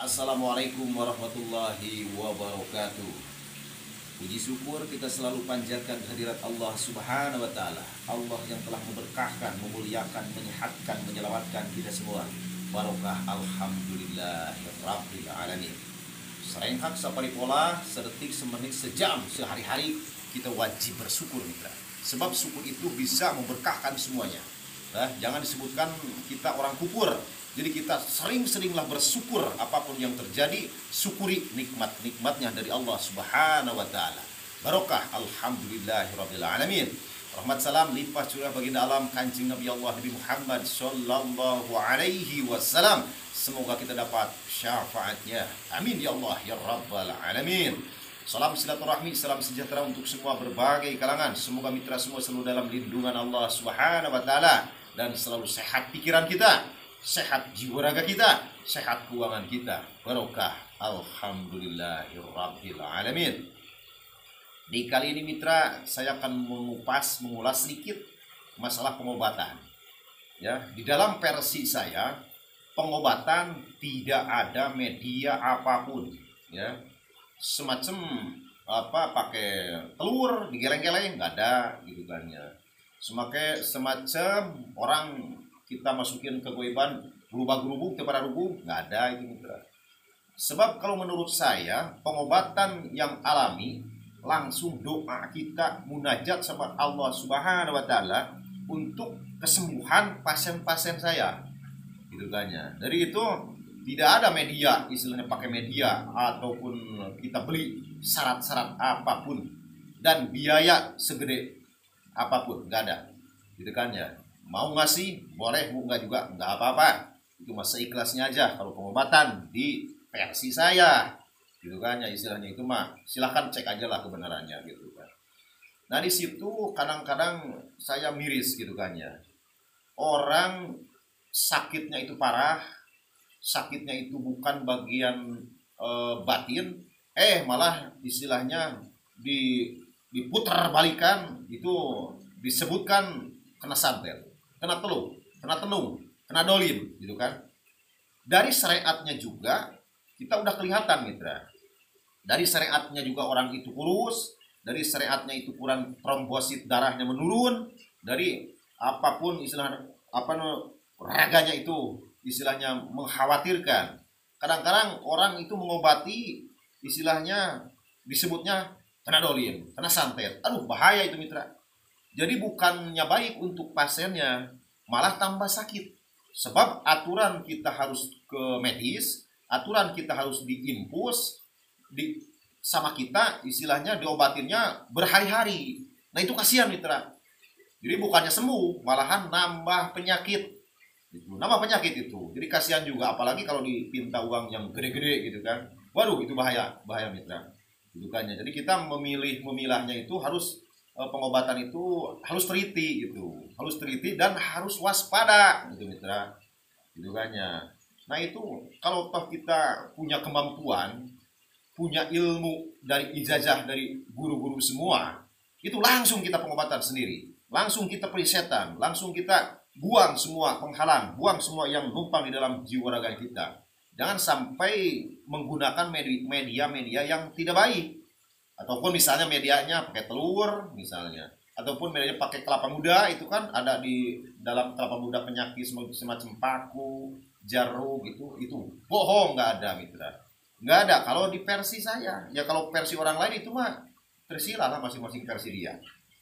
Assalamualaikum warahmatullahi wabarakatuh. Puji syukur kita selalu panjatkan hadirat Allah Subhanahu wa Ta'ala, Allah yang telah memberkahkan, memuliakan, menyehatkan, menyelamatkan kita semua. Barokah alhamdulillahirabbil alamin. Serengkak saparipola, sedetik, semenit, sejam, sehari-hari kita wajib bersyukur, mitra. Sebab syukur itu bisa memberkahkan semuanya. Nah, jangan disebutkan kita orang kufur. Jadi kita sering-seringlah bersyukur apapun yang terjadi, syukuri nikmat-nikmatnya dari Allah Subhanahu wa Ta'ala. Barokah alhamdulillahirabbil alamin. Rahmat salam limpah curah baginda alam Kanjeng Nabi Allah Nabi Muhammad sallallahu alaihi wasallam. Semoga kita dapat syafaatnya. Amin ya Allah ya rabbal alamin. Salam silaturahmi, salam sejahtera untuk semua berbagai kalangan. Semoga mitra semua selalu dalam lindungan Allah Subhanahu wa Ta'ala dan selalu sehat pikiran kita, sehat jiwa raga kita, sehat keuangan kita. Barokah alhamdulillahirabbil alamin. Di kali ini mitra, saya akan mengulas sedikit masalah pengobatan. Ya, di dalam versi saya, pengobatan tidak ada media apapun, ya. Semacam pakai telur digeleng-geleng nggak ada gitu kan ya. Semacam orang kita masukin ke goiban berubah-gerubung kepada rubung, nggak ada itu mitra. Sebab kalau menurut saya pengobatan yang alami langsung doa kita munajat sama Allah Subhanahu wa Ta'ala untuk kesembuhan pasien-pasien saya gitu kan ya. Dari itu tidak ada media, istilahnya pakai media ataupun kita beli syarat-syarat apapun dan biaya segede apapun, nggak ada gitu kan ya. Mau ngasih boleh, mau nggak juga nggak apa-apa, itu mah seikhlasnya aja. Kalau pengobatan di versi saya gitu kan ya, istilahnya itu mah silahkan cek aja lah kebenarannya gitu kan. Nah di situ kadang-kadang saya miris gitu kan ya, orang sakitnya itu parah, sakitnya itu bukan bagian batin, malah istilahnya diputar balikan, itu disebutkan kena santet, kena telur, kena tenung, kena dolin gitu kan. Dari syariatnya juga kita udah kelihatan mitra. Dari syariatnya juga orang itu kurus, dari syariatnya itu kurang trombosit darahnya menurun, dari apapun istilah raganya itu istilahnya mengkhawatirkan. Kadang-kadang orang itu mengobati istilahnya disebutnya kena dolin, kena santet. Aduh bahaya itu mitra. Jadi bukannya baik untuk pasiennya, malah tambah sakit. Sebab aturan kita harus ke medis, aturan kita harus diinfus sama kita istilahnya diobatinnya berhari-hari. Nah itu kasihan mitra. Jadi bukannya sembuh, malahan nambah penyakit. Nama penyakit itu, jadi kasihan juga, apalagi kalau dipinta uang yang gede-gede gitu kan. Waduh itu bahaya mitra gitu kan ya. Jadi kita memilahnya itu harus pengobatan itu harus teliti gitu, harus teliti dan harus waspada gitu mitra gitu kan ya. Nah itu kalau toh kita punya kemampuan, punya ilmu dari ijazah dari guru-guru semua, itu langsung kita pengobatan sendiri, langsung kita perisetan, langsung kita buang semua penghalang, buang semua yang numpang di dalam jiwa raga kita. Jangan sampai menggunakan media-media yang tidak baik. Ataupun misalnya medianya pakai telur misalnya, ataupun medianya pakai kelapa muda, itu kan ada di dalam kelapa muda penyakit semacam paku, jarum itu bohong, nggak ada mitra. Nggak ada. Kalau di versi saya, ya kalau versi orang lain itu mah terserah lah, masing-masing versi dia.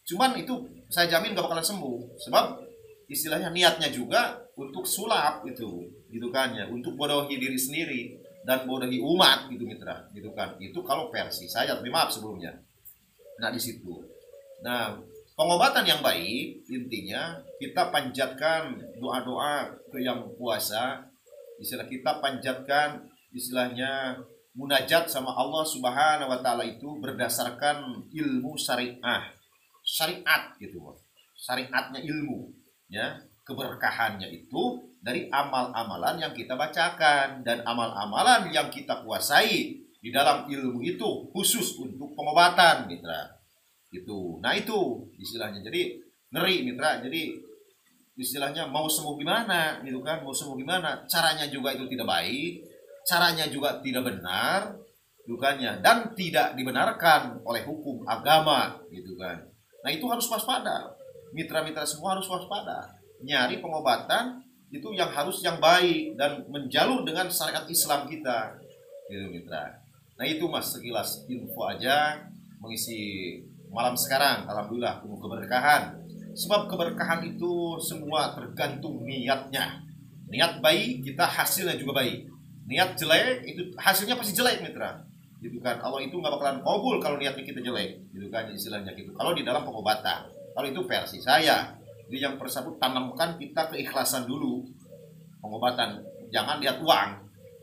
Cuman itu saya jamin gak bakalan sembuh. Sebab istilahnya niatnya juga untuk sulap gitu kan ya, untuk bodohi diri sendiri dan bodohi umat gitu mitra gitu kan. Itu kalau versi saya, tapi maaf sebelumnya. Nah di situ. Nah pengobatan yang baik intinya kita panjatkan doa-doa ke yang puasa, istilah kita panjatkan istilahnya munajat sama Allah Subhanahu wa Ta'ala itu berdasarkan ilmu syariat gitu, syariatnya ilmu ya. Keberkahannya itu dari amal-amalan yang kita bacakan dan amal-amalan yang kita kuasai di dalam ilmu itu khusus untuk pengobatan mitra itu. Nah itu istilahnya, jadi ngeri mitra. Jadi istilahnya mau sembuh gimana gitu kan, mau sembuh gimana, caranya juga itu tidak baik. caranya juga tidak benar, bukannya, dan tidak dibenarkan oleh hukum agama, gitu kan. Nah itu harus waspada, mitra-mitra semua harus waspada, nyari pengobatan itu yang harus yang baik dan menjalur dengan syariat Islam kita, gitu mitra. Nah itu mas sekilas info aja mengisi malam sekarang. Alhamdulillah penuh keberkahan. Sebab keberkahan itu semua tergantung niatnya. Niat baik kita hasilnya juga baik. Niat jelek itu hasilnya pasti jelek mitra. Gitu kan. Allah itu nggak bakalan kabul kalau niatnya kita jelek. Gitu kan istilahnya gitu. Kalau di dalam pengobatan. Kalau itu versi saya. Jadi yang persatu tanamkan kita keikhlasan dulu. Pengobatan. Jangan lihat uang.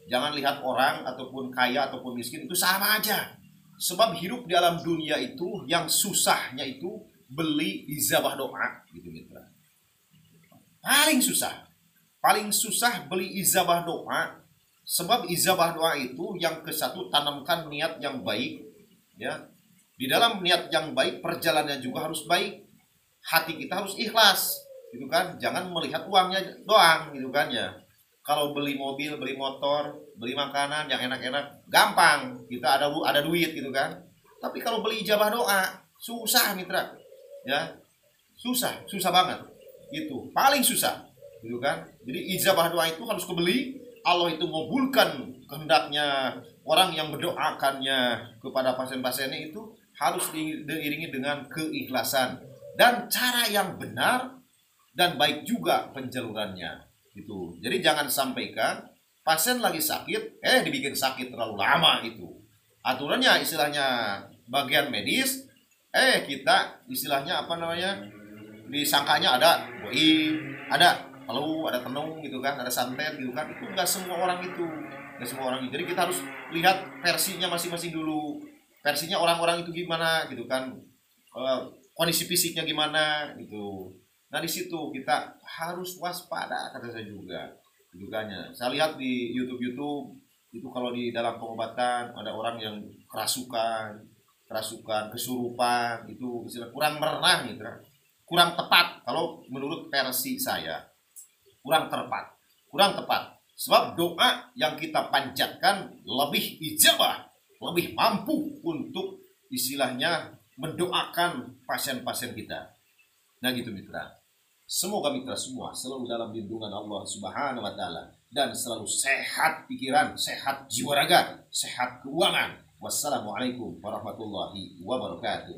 Jangan lihat orang ataupun kaya ataupun miskin itu sama aja. Sebab hidup di alam dunia itu yang susahnya itu beli ijabah doa gitu mitra. Paling susah beli ijabah doa. Sebab ijabah doa itu yang ke satu tanamkan niat yang baik ya. Di dalam niat yang baik perjalanannya juga harus baik. Hati kita harus ikhlas gitu kan. Jangan melihat uangnya doang gitu kan ya. Kalau beli mobil, beli motor, beli makanan yang enak-enak, gampang. Kita ada duit gitu kan. Tapi kalau beli ijabah doa, susah mitra. Ya. Susah banget. Itu paling susah. Gitu kan. Jadi ijabah doa itu harus kebeli. Allah itu mengabulkan kehendaknya. Orang yang berdoakannya kepada pasien-pasiennya itu harus diiringi dengan keikhlasan dan cara yang benar dan baik juga penjalurannya. Gitu. Jadi jangan sampaikan pasien lagi sakit, dibikin sakit terlalu lama itu. Aturannya istilahnya bagian medis, kita istilahnya apa namanya? Disangkanya ada goi, ada palu, ada tenung gitu kan, ada santet gitu kan. Itu enggak semua orang itu. Enggak semua orang itu. Jadi kita harus lihat versinya masing-masing dulu. Versinya orang-orang itu gimana gitu kan. Kondisi fisiknya gimana gitu. Nah di situ kita harus waspada kata saya juga. Duganya. Saya lihat di YouTube itu kalau di dalam pengobatan ada orang yang kerasukan, kesurupan, itu istilah kurang merenang gitu. Kurang tepat kalau menurut versi saya. Kurang tepat. Sebab doa yang kita panjatkan lebih ijabah, lebih mampu untuk istilahnya mendoakan pasien-pasien kita. Nah gitu mitra. Semoga mitra semua selalu dalam lindungan Allah Subhanahu wa taala dan selalu sehat pikiran, sehat jiwa raga, sehat keuangan. Wassalamualaikum warahmatullahi wabarakatuh.